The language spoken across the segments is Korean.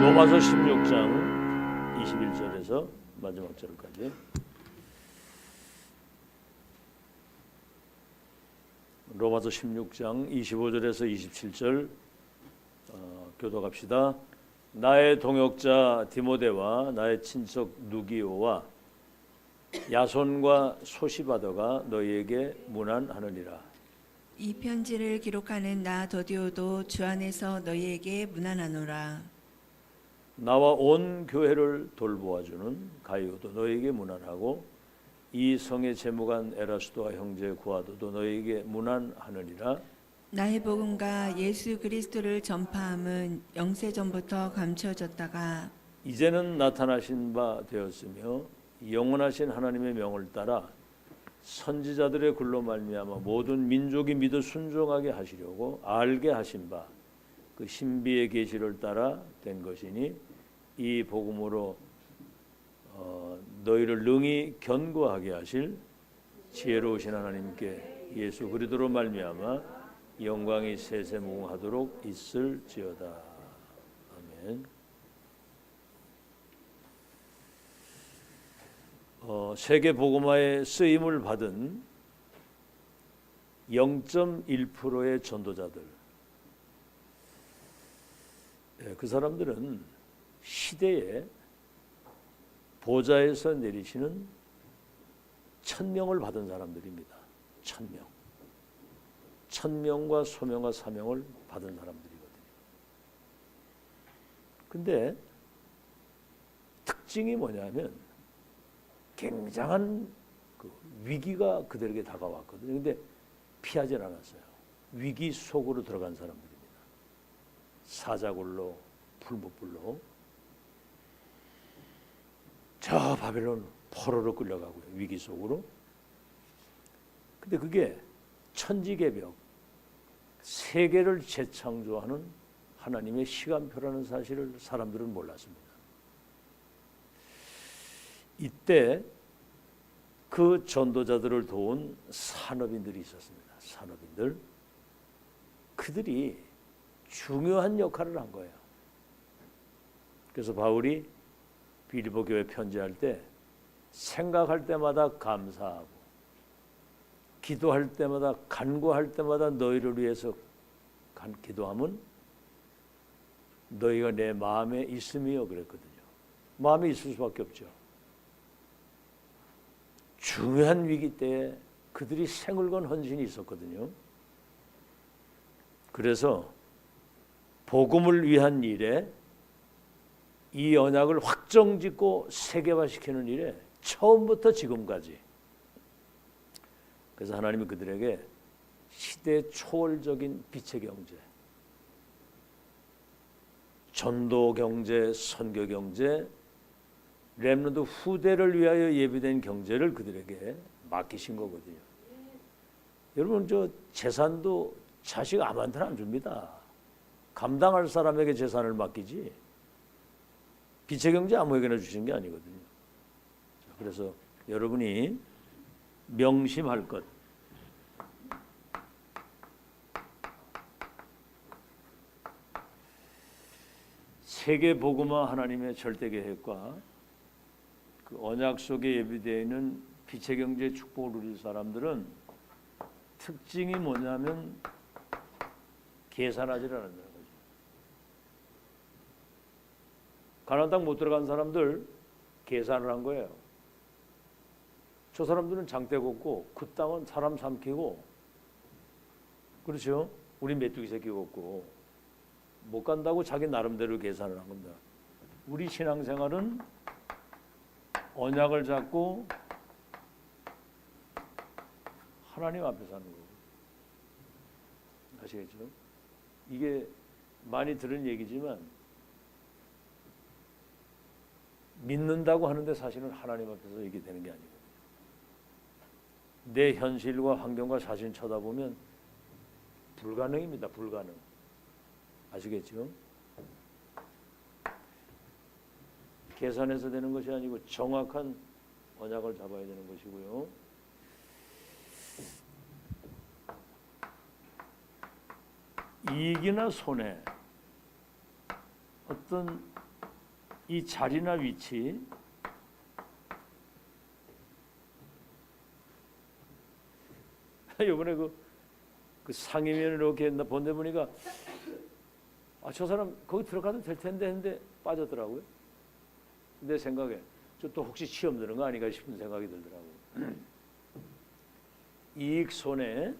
로마서 16장 21절에서 마지막 절까지. 로마서 16장 25절에서 27절 교독합시다. 나의 동역자 디모데와 나의 친척 누기오와 야손과 소시바더가 너희에게 문안하느니라. 이 편지를 기록하는 나 더디오도 주 안에서 너희에게 문안하노라. 나와 온 교회를 돌보아주는 가이오도 너희에게 문안하고 이 성의 재무관 에라스도와 형제 구아도도 너희에게 문안하느니라. 나의 복음과 예수 그리스도를 전파함은 영세전부터 감춰졌다가 이제는 나타나신 바 되었으며 영원하신 하나님의 명을 따라 선지자들의 글로 말미암아 모든 민족이 믿어 순종하게 하시려고 알게 하신 바 그 신비의 계시를 따라 된 것이니 이 복음으로 너희를 능히 견고하게 하실 지혜로우신 하나님께 예수 그리스도로 말미암아 영광이 세세무궁하도록 있을지어다. 아멘. 세계 복음화에 쓰임을 받은 0.1%의 전도자들, 그 사람들은 시대에 보좌에서 내리시는 1000명을 받은 사람들입니다. 1000명. 1000명과 소명과 사명을 받은 사람들이거든요. 근데 특징이 뭐냐면 굉장한 그 위기가 그들에게 다가왔거든요. 근데 피하진 않았어요. 위기 속으로 들어간 사람들입니다. 사자굴로, 풀무불로 저 바벨론 포로로 끌려가고요. 위기 속으로. 근데 그게 천지개벽, 세계를 재창조하는 하나님의 시간표라는 사실을 사람들은 몰랐습니다. 이때 그 전도자들을 도운 산업인들이 있었습니다. 산업인들. 그들이 중요한 역할을 한 거예요. 그래서 바울이 빌립보 교회 편지할 때 생각할 때마다 감사하고 기도할 때마다 간구할 때마다 너희를 위해서 기도하면 너희가 내 마음에 있음이요 그랬거든요. 마음에 있을 수밖에 없죠. 중요한 위기 때에 그들이 생을 건 헌신이 있었거든요. 그래서 복음을 위한 일에 이 언약을 확정짓고 세계화시키는 일에 처음부터 지금까지, 그래서 하나님이 그들에게 시대 초월적인 빛의 경제, 전도 경제, 선교 경제, 렘넌트 후대를 위하여 예비된 경제를 그들에게 맡기신 거거든요. 여러분, 저 재산도 자식 아무한테나 안 줍니다. 감당할 사람에게 재산을 맡기지 빛의 경제 아무에게나 주신 게 아니거든요. 그래서 여러분이 명심할 것, 세계 복음화 하나님의 절대 계획과 그 언약 속에 예비되어 있는 빛의 경제 축복을 누릴 사람들은 특징이 뭐냐면 계산하지 않는다는 거죠. 가나안 땅 못 들어간 사람들 계산을 한 거예요. 저 사람들은 장대 걷고 그 땅은 사람 삼키고, 그렇죠? 우리 메뚜기 새끼 걷고 못 간다고 자기 나름대로 계산을 한 겁니다. 우리 신앙생활은 언약을 잡고 하나님 앞에 사는 거고, 아시겠죠? 이게 많이 들은 얘기지만 믿는다고 하는데 사실은 하나님 앞에서 이게 되는 게 아니거든요. 내 현실과 환경과 자신 쳐다보면 불가능입니다. 불가능. 아시겠죠? 계산해서 되는 것이 아니고 정확한 언약을 잡아야 되는 것이고요. 이익이나 손해, 어떤 이 자리나 위치, 이번에 그 상임위원회 이렇게 본데 보니까 저 사람 거기 들어가도 될 텐데 했는데 빠졌더라고요. 내 생각에 저 또 혹시 시험 드는 거 아닌가 싶은 생각이 들더라고요. 이익 손해,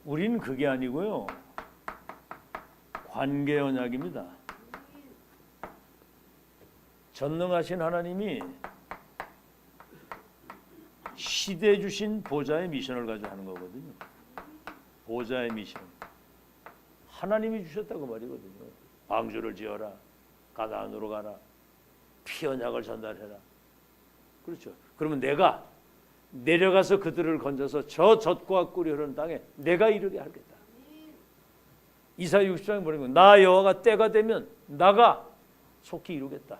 우린 그게 아니고요. 관계 언약입니다. 전능하신 하나님이 시대 주신 보좌의 미션을 가지고 하는 거거든요. 보좌의 미션. 하나님이 주셨다고 말이거든요. 방주를 지어라. 가나안으로 가라. 피 언약을 전달해라. 그렇죠. 그러면 내가 내려가서 그들을 건져서 저 젖과 꿀이 흐르는 땅에 내가 이르게 하겠다. 이사야 60장에 뭐라고, 나 여호와가 때가 되면 나가 속히 이루겠다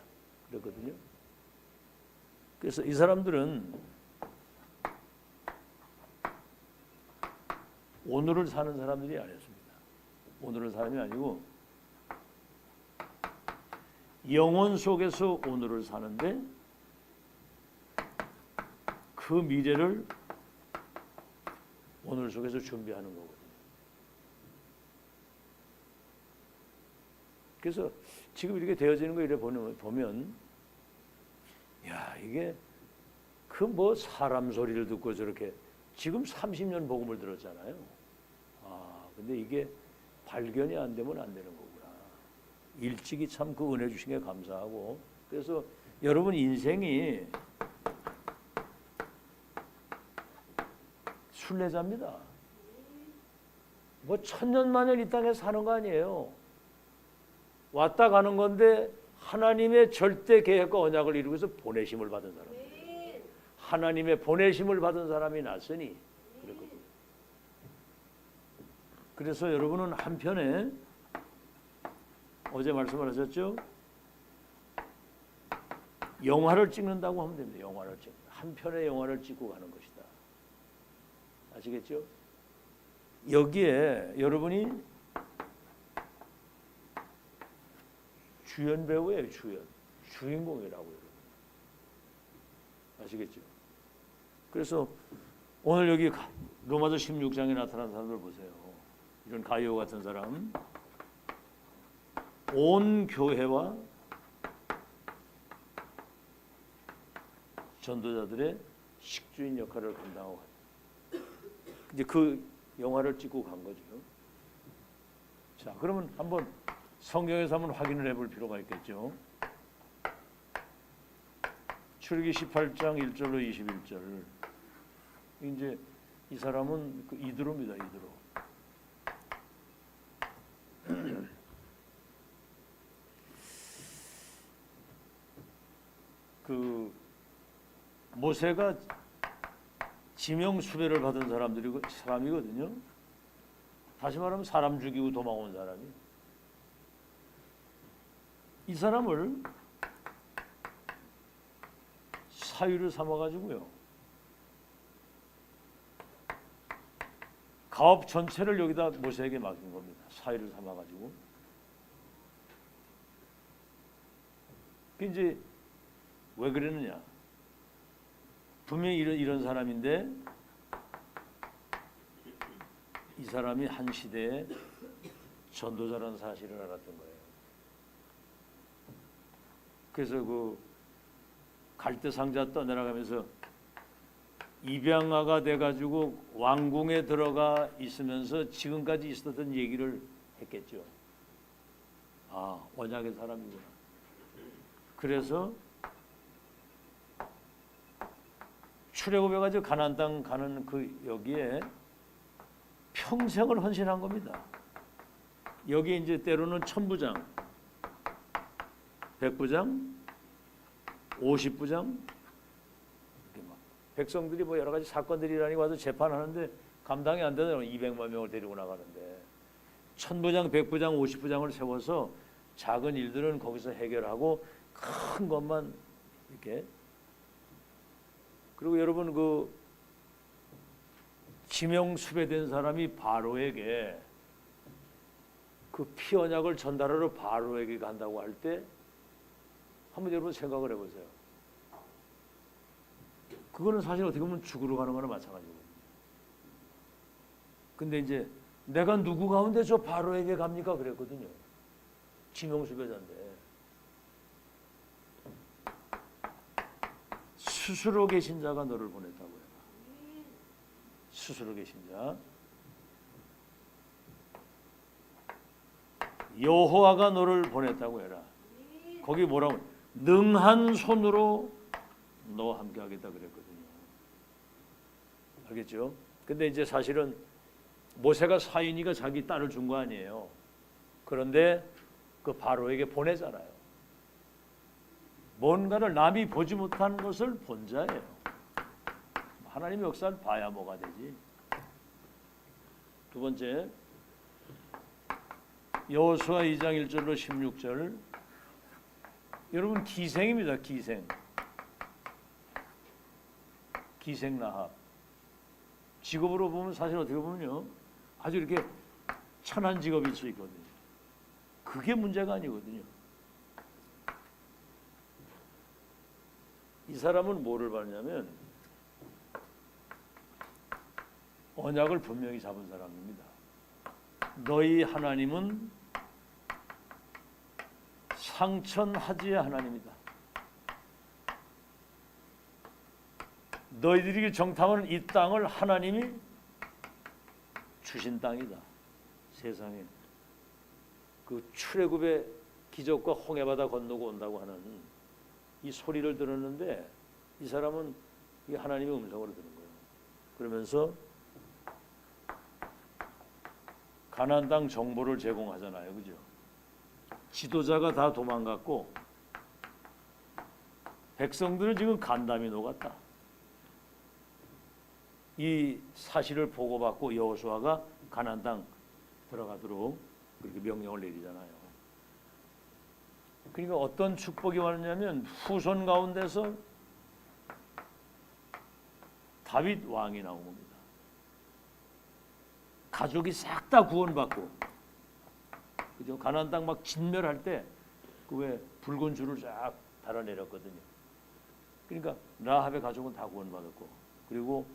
그랬거든요. 그래서 이 사람들은 오늘을 사는 사람들이 아니었습니다. 오늘을 사람이 아니고 영혼 속에서 오늘을 사는데 그 미래를 오늘 속에서 준비하는 거거든요. 그래서 지금 이렇게 되어지는 거 이래 보면 야, 이게 그 뭐 사람 소리를 듣고 저렇게 지금 30년 복음을 들었잖아요. 근데 이게 발견이 안 되면 안 되는 거구나. 일찍이 참 그 은혜 주신 게 감사하고, 그래서 여러분 인생이 순례자입니다. 뭐 1000년만년 이 땅에 사는 거 아니에요. 왔다 가는 건데 하나님의 절대 계획과 언약을 이루기 위해서 보내심을 받은 사람. 하나님의 보내심을 받은 사람이 났으니 그랬거든요. 그래서 여러분은 한편에 어제 말씀을 하셨죠? 영화를 찍는다고 하면 됩니다. 영화를 한편의 영화를 찍고 가는 것이다. 아시겠죠? 여기에 여러분이 주연 배우예요. 주인공이라고요. 여러분. 아시겠죠? 그래서 오늘 여기 로마서 16장에 나타난 사람들 보세요. 이런 가이오 같은 사람, 온 교회와 전도자들의 식주인 역할을 감당하고 이제 그 영화를 찍고 간 거죠. 자, 그러면 한번 성경에서 한번 확인을 해볼 필요가 있겠죠. 출애굽기 18장 1절로 21절. 이제 이 사람은 그 이드로입니다. 이드로. 그 모세가 지명 수배를 받은 사람이거든요. 다시 말하면 사람 죽이고 도망온 사람이. 이 사람을 사유를 삼아가지고요, 가업 전체를 여기다 모세에게 맡긴 겁니다. 사유를 삼아가지고. 그 이제 왜 그러느냐? 분명히 이런 사람인데 이 사람이 한 시대에 전도자라는 사실을 알았던 거예요. 그래서 그 갈대 상자 떠내려가면서 입양아가 돼가지고 왕궁에 들어가 있으면서 지금까지 있었던 얘기를 했겠죠. 언약의 사람이구나. 그래서 출애굽해가지고 가나안 땅 가는 그 여기에 평생을 헌신한 겁니다. 여기 이제 때로는 1000부장, 100부장, 50부장, 백성들이 뭐 여러 가지 사건들이라니 와서 재판하는데 감당이 안 되는 200만 명을 데리고 나가는데 1000부장, 100부장, 50부장을 세워서 작은 일들은 거기서 해결하고 큰 것만 이렇게. 그리고 여러분 그 지명 수배된 사람이 바로에게 그 피 언약을 전달하러 바로에게 간다고 할 때 한번 여러분 생각을 해보세요. 그거는 사실 어떻게 보면 죽으러 가는 거나 마찬가지거든요. 근데 이제 내가 누구 가운데 저 바로에게 갑니까? 그랬거든요. 지명수배자인데 스스로 계신 자가 너를 보냈다고 해라. 스스로 계신 자. 여호와가 너를 보냈다고 해라. 거기 뭐라고? 능한 손으로 너와 함께 하겠다 그랬거든요. 알겠죠? 근데 이제 사실은 모세가 사인이가 자기 딸을 준 거 아니에요. 그런데 그 바로에게 보내잖아요. 뭔가를 남이 보지 못한 것을 본 자예요. 하나님의 역사를 봐야 뭐가 되지. 두 번째, 여호수아 2장 1절로 16절. 여러분 기생입니다. 기생 라합. 직업으로 보면 사실 어떻게 보면요, 아주 이렇게 천한 직업일 수 있거든요. 그게 문제가 아니거든요. 이 사람은 뭐를 받냐면 언약을 분명히 잡은 사람입니다. 너희 하나님은 상천하지의 하나님이다. 너희들이 정탐하는 이 땅을 하나님이 주신 땅이다. 세상에 그 출애굽의 기적과 홍해바다 건너고 온다고 하는 이 소리를 들었는데 이 사람은 이 하나님의 음성으로 들은 거예요. 그러면서 가나안 땅 정보를 제공하잖아요. 그죠? 지도자가 다 도망갔고 백성들은 지금 간담이 녹았다. 이 사실을 보고받고 여호수아가 가나안 땅 들어가도록 그렇게 명령을 내리잖아요. 그러니까 어떤 축복이 왔냐면 후손 가운데서 다윗 왕이 나온 겁니다. 가족이 싹 다 구원받고, 그죠? 가나안 땅 막 진멸할 때 그 왜 붉은 줄을 쫙 달아내렸거든요. 그러니까 라합의 가족은 다 구원받았고, 그리고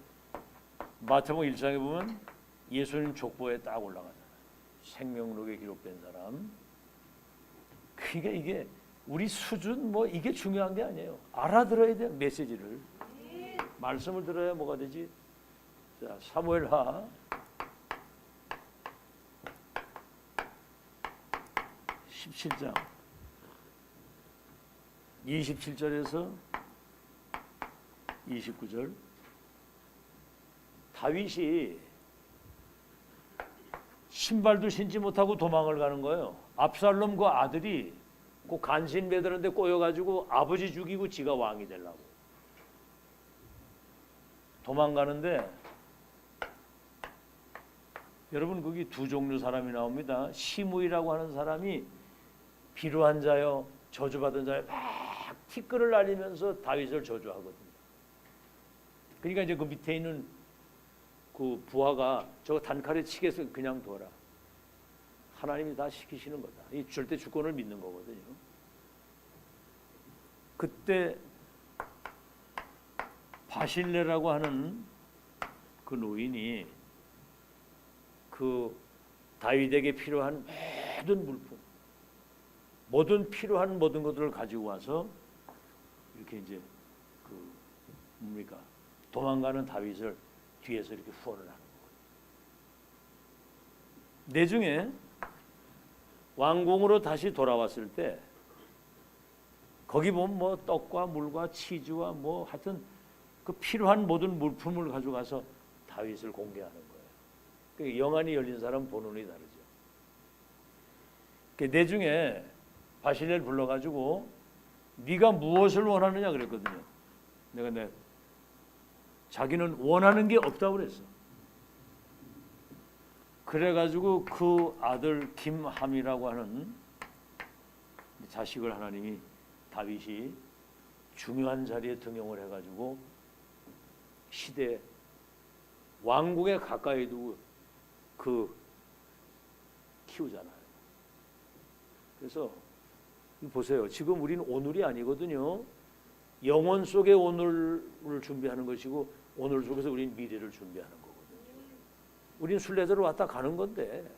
마태복음 1장에 보면 예수님 족보에 딱 올라가잖아요. 생명록에 기록된 사람. 그러니까 이게 우리 수준 뭐 이게 중요한 게 아니에요. 알아들어야 돼요. 메시지를. 말씀을 들어야 뭐가 되지? 자, 사무엘하 17장 27절에서 29절. 다윗이 신발도 신지 못하고 도망을 가는 거예요. 압살롬 그 아들이 그 간신 매드는데 꼬여가지고 아버지 죽이고 지가 왕이 되려고 도망가는데, 여러분 거기 두 종류 사람이 나옵니다. 시므이라고 하는 사람이 비루한 자요 저주받은 자요 막 티끌을 날리면서 다윗을 저주하거든요. 그러니까 이제 그 밑에 있는 그 부하가 저거 단칼에 치겠어 그냥 둬라. 하나님이 다 시키시는 거다. 이 절대 주권을 믿는 거거든요. 그때 바실레라고 하는 그 노인이 그 다윗에게 필요한 모든 물품, 모든 것들을 가지고 와서 이렇게 이제 그 뭡니까 도망가는 다윗을 뒤에서 이렇게 후원을 하는 거예요. 내중에 왕궁으로 다시 돌아왔을 때 거기 보면 뭐 떡과 물과 치즈와 뭐 하여튼 그 필요한 모든 물품을 가져가서 다윗을 공개하는 거예요. 그러니까 영안이 열린 사람 보는 눈이 다르죠. 내중에 바실레를 불러가지고 네가 무엇을 원하느냐 그랬거든요. 내가 자기는 원하는 게 없다고 그랬어. 그래가지고 그 아들 김함이라고 하는 자식을 하나님이 다윗이 중요한 자리에 등용을 해가지고 시대 왕궁에 가까이 두고 그 키우잖아요. 그래서 보세요. 지금 우리는 오늘이 아니거든요. 영혼 속의 오늘을 준비하는 것이고 오늘 속에서 우리는 미래를 준비하는 거거든요. 우리는 순례대로 왔다 가는 건데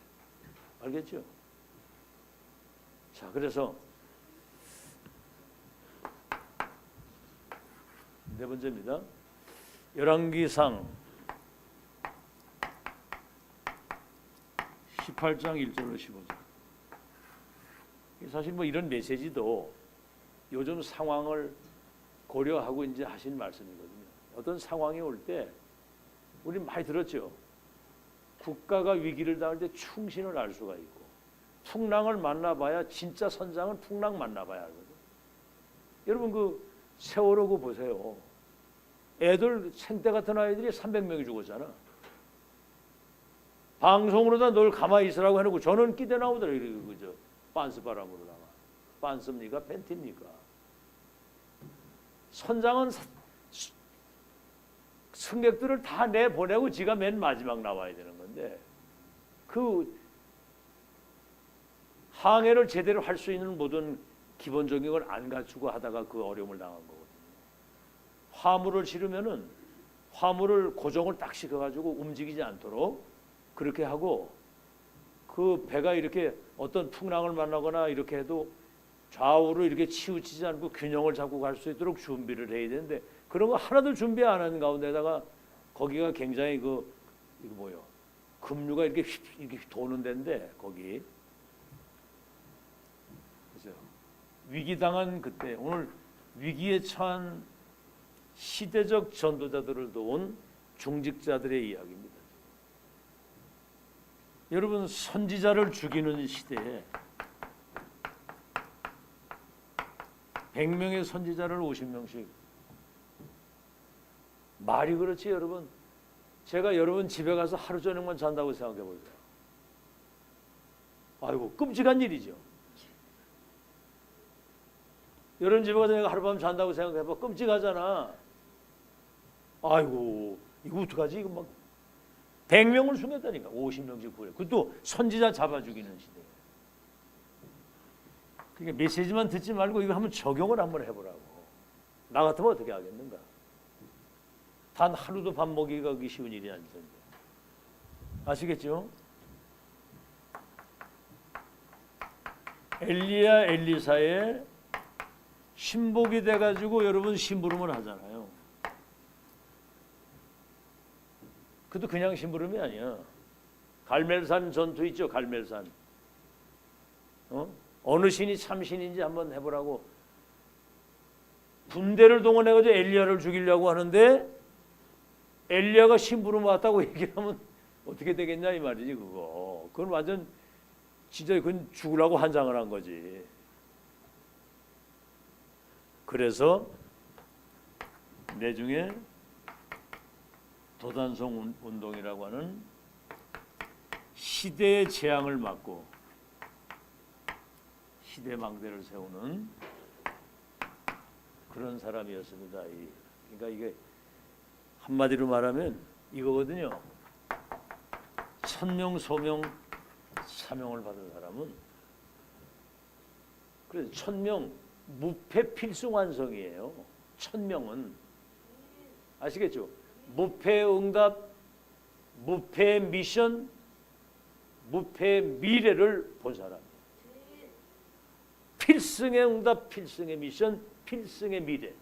알겠죠? 자, 그래서 네 번째입니다. 열왕기상 18장 1절로 15절. 사실 뭐 이런 메시지도 요즘 상황을 고려하고 이제 하신 말씀이거든요. 어떤 상황이 올 때 우리 많이 들었죠. 국가가 위기를 당할 때 충신을 알 수가 있고 풍랑을 만나봐야 진짜 선장은 풍랑 만나봐야 하거든요. 여러분 그 세월호 그 보세요. 애들 생때 같은 아이들이 300명이 죽었잖아. 방송으로다 널 가만히 있으라고 해놓고 저는 끼대 나오더라고요. 그죠? 빤스 바람으로다가. 빤스입니까? 팬티입니까? 선장은 승객들을 다 내보내고 지가 맨 마지막 나와야 되는 건데 그 항해를 제대로 할 수 있는 모든 기본적인 걸 안 갖추고 하다가 그 어려움을 당한 거거든요. 화물을 실으면은 화물을 고정을 딱 시켜가지고 움직이지 않도록 그렇게 하고 그 배가 이렇게 어떤 풍랑을 만나거나 이렇게 해도 좌우로 이렇게 치우치지 않고 균형을 잡고 갈 수 있도록 준비를 해야 되는데 그런 거 하나도 준비 안 하는 가운데다가 거기가 굉장히 이거 뭐요? 급류가 이렇게 도는 데인데 거기 보세요. 위기 당한 그때 오늘 위기에 처한 시대적 전도자들을 도운 중직자들의 이야기입니다. 여러분 선지자를 죽이는 시대에 100명의 선지자를 50명씩 말이 그렇지 여러분. 제가 여러분 집에 가서 하루 저녁만 잔다고 생각해 보세요. 아이고 끔찍한 일이죠. 여러분 집에 가서 내가 하룻밤 잔다고 생각해 봐. 끔찍하잖아. 아이고 이거 어떡하지? 이거 막 100명을 숨겼다니까. 50명씩 구해. 그것도 선지자 잡아 죽이는 시대. 그러니까 메시지만 듣지 말고 이거 한번 적용을 한번 해보라고. 나 같으면 어떻게 하겠는가? 단 하루도 밥 먹이가 그기 쉬운 일이 아닐 텐데. 아시겠죠? 엘리야 엘리사의 신복이 돼가지고 여러분 심부름을 하잖아요. 그것도 그냥 심부름이 아니야. 갈멜산 전투 있죠. 갈멜산. 어느 신이 참 신인지 한번 해보라고. 군대를 동원해가지고 엘리야를 죽이려고 하는데 엘리야가 심부름 왔다고 얘기하면 어떻게 되겠냐 이 말이지 그거. 그건 완전 진짜 그건 죽으라고 한장을 한 거지. 그래서 내중에 도단성 운동이라고 하는 시대의 재앙을 막고 시대 망대를 세우는 그런 사람이었습니다. 그러니까 이게 한마디로 말하면 이거거든요. 천명 소명 사명을 받은 사람은 그래서 천명 무패 필수 완성이에요. 천명은 아시겠죠? 무패 응답, 무패 미션, 무패 미래를 본 사람. 필승의 응답, 필승의 미션, 필승의 미래.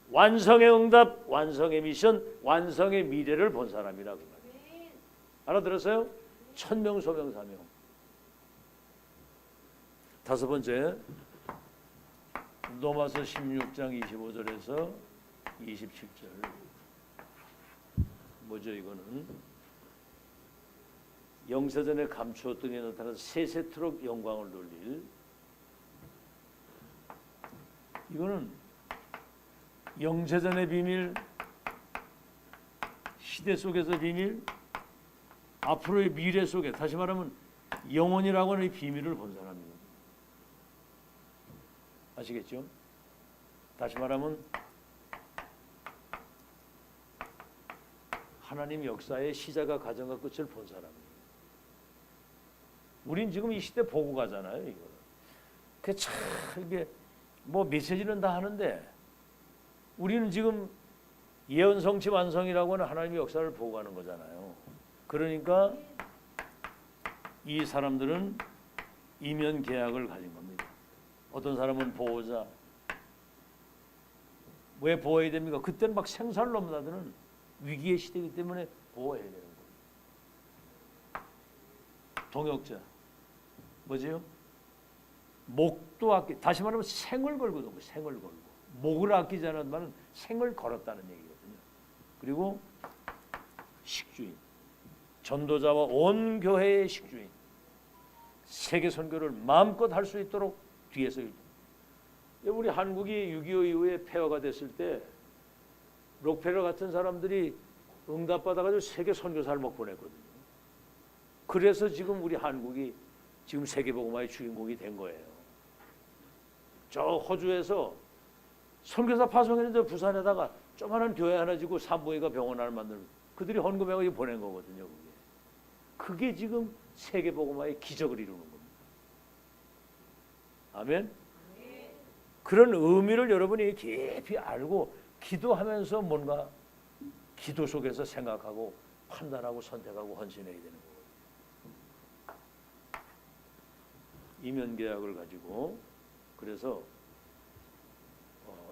완성의 응답, 완성의 미션, 완성의 미래를 본 사람이라고 말이에요. 알아들었어요? 천명, 소명, 사명. 다섯 번째, 로마서 16장 25절에서 27절. 뭐죠 이거는? 영세전에 감추었던 게 나타나서 세세토록 영광을 돌릴. 이거는 영세전의 비밀, 시대 속에서 비밀, 앞으로의 미래 속에, 다시 말하면 영혼이라고 하는 이 비밀을 본 사람입니다. 아시겠죠? 다시 말하면 하나님 역사의 시작과 가정과 끝을 본 사람이에요. 우린 지금 이 시대 보고 가잖아요. 이거를. 그참 이게 뭐 메시지는 다 하는데 우리는 지금 예언 성취 완성이라고 하는 하나님의 역사를 보고 가는 거잖아요. 그러니까 이 사람들은 이면 계약을 가진 겁니다. 어떤 사람은 보호자. 왜 보호해야 됩니까? 그때는 막 생사를 넘나드는 위기의 시대이기 때문에 보호해야 되는 거예요. 동역자. 뭐지요? 목도 아끼, 다시 말하면 생을 걸거든. 생을 걸고. 목을 아끼지 않은 말은 생을 걸었다는 얘기거든요. 그리고 식주인. 전도자와 온 교회의 식주인. 세계 선교를 마음껏 할 수 있도록 뒤에서 우리 한국이 6.25 이후에 폐허가 됐을 때 록펠러 같은 사람들이 응답받아가지고 세계 선교사를 막 보냈거든요. 그래서 지금 우리 한국이 지금 세계복음화의 주인공이 된 거예요. 저 호주에서 선교사 파송했는데 부산에다가 조그마한 교회 하나 지고 산부인과 병원 하나 만들고 그들이 헌금해가지고 보낸 거거든요. 그게 지금 세계복음화의 기적을 이루는 겁니다. 아멘. 그런 의미를 여러분이 깊이 알고 기도하면서 뭔가 기도 속에서 생각하고 판단하고 선택하고 헌신해야 되는 거예요. 이면 계약을 가지고 그래서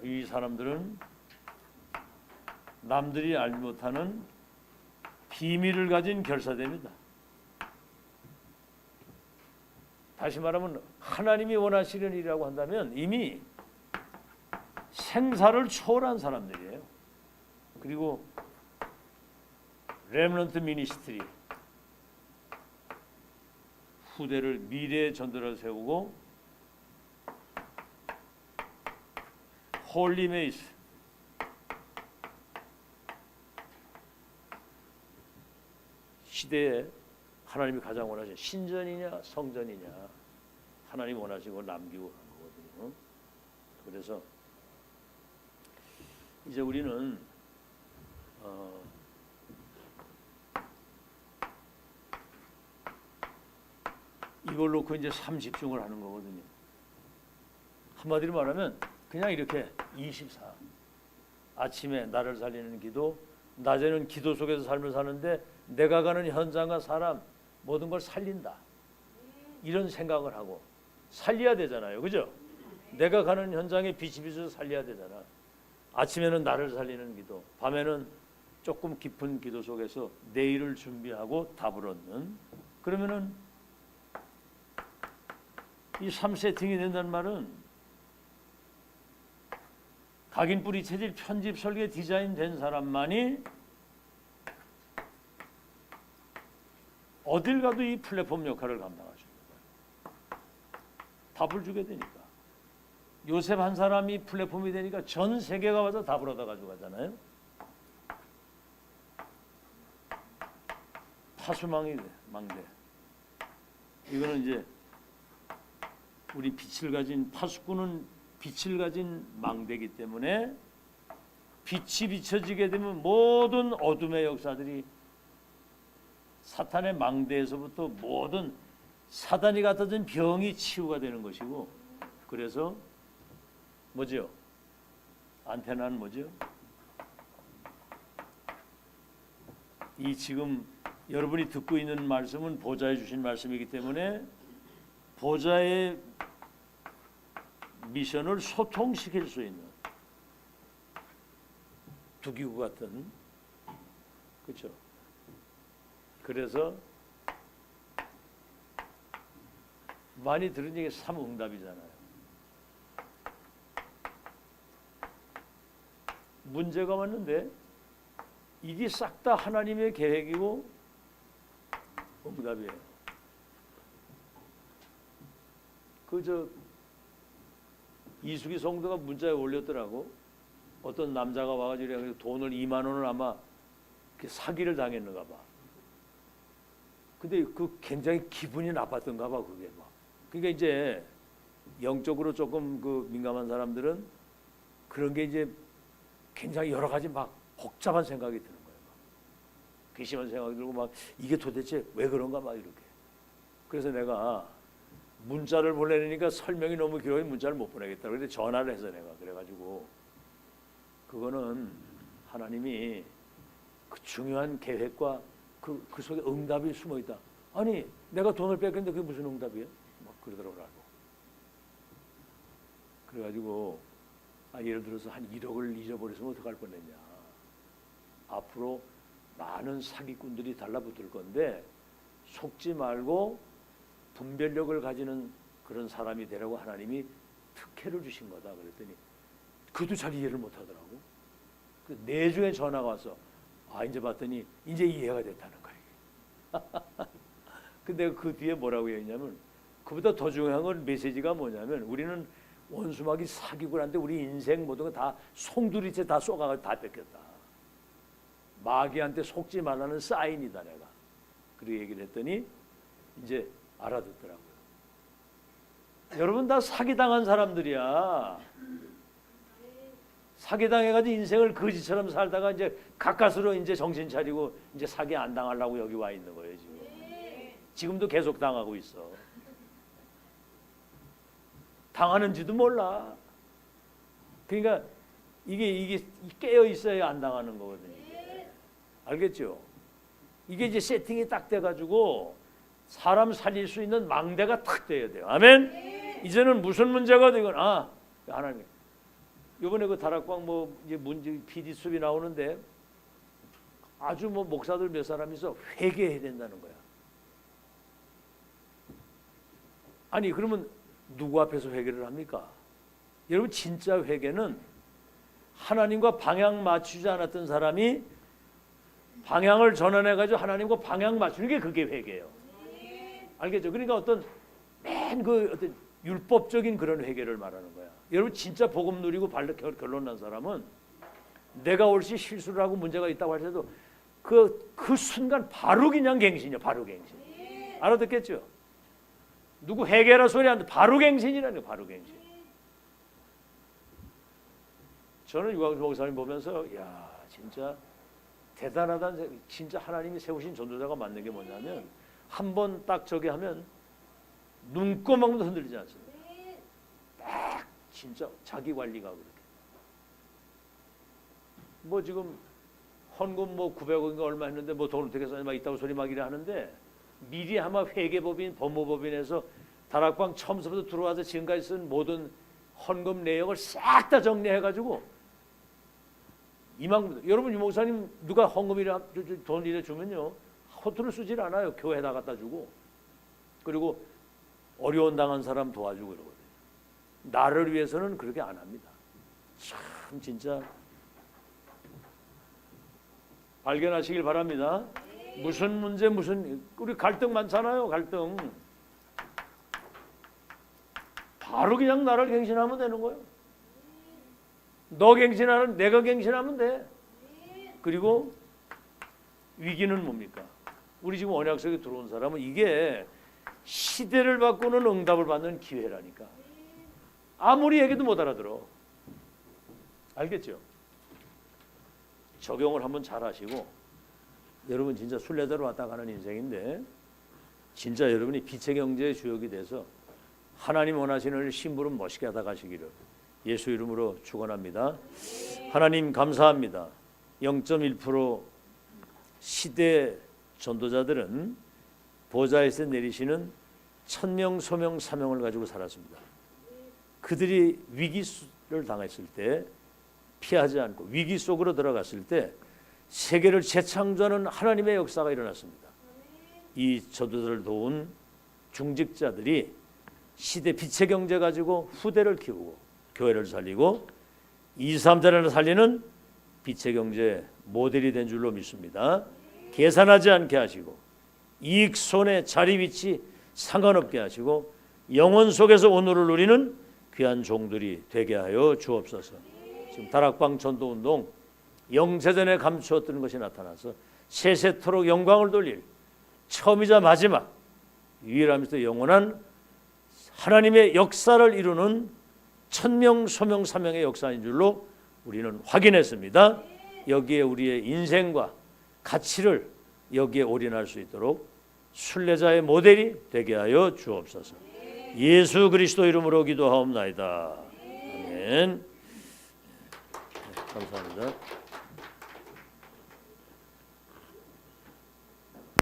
이 사람들은 남들이 알지 못하는 비밀을 가진 결사됩니다. 다시 말하면 하나님이 원하시는 일이라고 한다면 이미 생사를 초월한 사람들이에요. 그리고 렘넌트 미니스트리 후대를 미래의 전도를 세우고 홀리 메이스 시대에 하나님이 가장 원하시는 신전이냐 성전이냐 하나님 원하시는 걸 남기고 간 거거든요. 그래서 이제 우리는 이걸 놓고 이제 삶 집중을 하는 거거든요. 한마디로 말하면 그냥 이렇게 24 아침에 나를 살리는 기도, 낮에는 기도 속에서 삶을 사는데 내가 가는 현장과 사람 모든 걸 살린다. 이런 생각을 하고 살려야 되잖아요. 그죠? 내가 가는 현장에 빛이 비춰서 살려야 되잖아. 아침에는 나를 살리는 기도, 밤에는 조금 깊은 기도 속에서 내일을 준비하고 답을 얻는. 그러면은 이 3세팅이 된다는 말은 각인 뿌리 체질 편집 설계 디자인 된 사람만이 어딜 가도 이 플랫폼 역할을 감당하십니다. 답을 주게 되니까. 요셉 한 사람이 플랫폼이 되니까 전 세계가 와서 답을 얻어 가지고 가잖아요. 파수망이 돼, 망대. 이거는 이제 우리 빛을 가진 파수꾼은 빛을 가진 망대이기 때문에 빛이 비춰지게 되면 모든 어둠의 역사들이 사탄의 망대에서부터 모든 사단이 갖다 준 병이 치유가 되는 것이고, 그래서 뭐죠? 안테나는 뭐죠? 이 지금 여러분이 듣고 있는 말씀은 보좌에 주신 말씀이기 때문에 보좌의 미션을 소통시킬 수 있는 두기구 같은, 그렇죠? 그래서 많이 들은 얘기 삼응답이잖아요. 문제가 왔는데 이게 싹 다 하나님의 계획이고 응답이에요. 그저 이수기 성도가 문자에 올렸더라고. 어떤 남자가 와가지고 돈을 2만 원을 아마 사기를 당했는가 봐. 근데 그 굉장히 기분이 나빴던가 봐, 그게 막. 그러니까 이제 영적으로 조금 그 민감한 사람들은 그런 게 이제 굉장히 여러 가지 막 복잡한 생각이 드는 거예요. 막. 괘씸한 생각이 들고 막 이게 도대체 왜 그런가 막 이렇게. 그래서 내가 문자를 보내니까 설명이 너무 길어서 문자를 못 보내겠다. 그래서 전화를 해서 내가 그래가지고 그거는 하나님이 그 중요한 계획과 그 속에 응답이 숨어 있다. 아니 내가 돈을 뺏겼는데 그게 무슨 응답이야? 막 그러더라고. 그래가지고 예를 들어서 한 1억을 잊어버렸으면 어떡할 뻔했냐. 앞으로 많은 사기꾼들이 달라붙을 건데 속지 말고 분별력을 가지는 그런 사람이 되라고 하나님이 특혜를 주신 거다. 그랬더니 그도 잘 이해를 못하더라고. 그 내중에 전화가 와서 이제 봤더니 이제 이해가 됐다는 거예요. 근데 그 뒤에 뭐라고 했냐면 그보다 더 중요한 건 메시지가 뭐냐면 우리는 원수막이 사기고 한데 우리 인생 모든 거 다 송두리째 다 쏘가지고 다 뺏겼다. 마귀한테 속지 말라는 사인이다 내가. 그리고 얘기를 했더니 이제 알아듣더라고요. 여러분 다 사기당한 사람들이야. 사기당해가지고 인생을 거지처럼 살다가 이제 가까스로 이제 정신 차리고 이제 사기 안 당하려고 여기 와 있는 거예요 지금. 지금도 계속 당하고 있어. 당하는지도 몰라. 그러니까 이게 깨어 있어야 안 당하는 거거든요. 알겠죠? 이게 이제 세팅이 딱 돼가지고 사람 살릴 수 있는 망대가 탁 돼야 돼요. 아멘. 이제는 무슨 문제가 되건 하나님. 이번에 그 다락방 이제 문제 PD 수업이 나오는데 아주 목사들 몇 사람이 있어 회개해야 된다는 거야. 아니 그러면 누구 앞에서 회개를 합니까? 여러분 진짜 회개는 하나님과 방향 맞추지 않았던 사람이 방향을 전환해가지고 하나님과 방향 맞추는 게 그게 회개예요. 알겠죠? 그러니까 어떤 어떤 율법적인 그런 회개를 말하는 거야. 여러분 진짜 복음 누리고 결론 난 사람은 내가 옳지 실수를 하고 문제가 있다고 할때도 그 순간 바로 그냥 갱신이야. 바로 갱신. 알아듣겠죠? 누구 회개라 소리 안 듣 바로 갱신이라는 거야. 바로 갱신. 저는 유광수 목사님 보면서 진짜 대단하다는, 진짜 하나님이 세우신 전도자가 맞는 게 뭐냐면 한 번 딱 저기 하면 눈꺼망도 흔들리지 않습니다. 딱 진짜 자기 관리가 그렇게. 지금 헌금 900억인가 얼마 했는데 돈 어떻게 써야 막 있다고 소리 막 이래 하는데 미리 아마 회계법인 법무법인에서 다락방 처음부터 들어와서 지금까지 쓴 모든 헌금 내역을 싹 다 정리해가지고 이만큼. 여러분 유목사님 누가 헌금이라 돈 이래 주면요 허투루 쓰질 않아요. 교회에다 갖다 주고 그리고 어려운 당한 사람 도와주고 그러거든요. 나를 위해서는 그렇게 안 합니다. 참 진짜 발견하시길 바랍니다. 무슨 문제 우리 갈등 많잖아요. 갈등 바로 그냥 나를 갱신하면 되는 거예요. 너 갱신하는 내가 갱신하면 돼. 그리고 위기는 뭡니까? 우리 지금 언약 속에 들어온 사람은 이게 시대를 바꾸는 응답을 받는 기회라니까. 아무리 얘기도 못 알아들어. 알겠죠? 적용을 한번 잘 하시고 여러분 진짜 순례자로 왔다 가는 인생인데 진짜 여러분이 빛의 경제의 주역이 돼서 하나님 원하시는 심부름 멋있게 하다 가시기를 예수 이름으로 축원합니다. 하나님 감사합니다. 0.1% 시대 전도자들은 보좌에서 내리시는 천명 소명 사명을 가지고 살았습니다. 그들이 위기를 당했을 때 피하지 않고 위기 속으로 들어갔을 때 세계를 재창조하는 하나님의 역사가 일어났습니다. 이 전도자를 도운 중직자들이 시대 빛의 경제 가지고 후대를 키우고 교회를 살리고 2, 3대를 살리는 빛의 경제 모델이 된 줄로 믿습니다. 계산하지 않게 하시고 이익 손해 자리 위치 상관없게 하시고 영혼 속에서 오늘을 누리는 귀한 종들이 되게 하여 주옵소서. 지금 다락방 전도운동 영세전에 감추었던 것이 나타나서 세세토록 영광을 돌릴 처음이자 마지막 유일하면서 영원한 하나님의 역사를 이루는 천명 소명 사명의 역사인 줄로 우리는 확인했습니다. 여기에 우리의 인생과 가치를 여기에 올인할 수 있도록 순례자의 모델이 되게 하여 주옵소서. 예수 그리스도 이름으로 기도하옵나이다. 아멘. 감사합니다.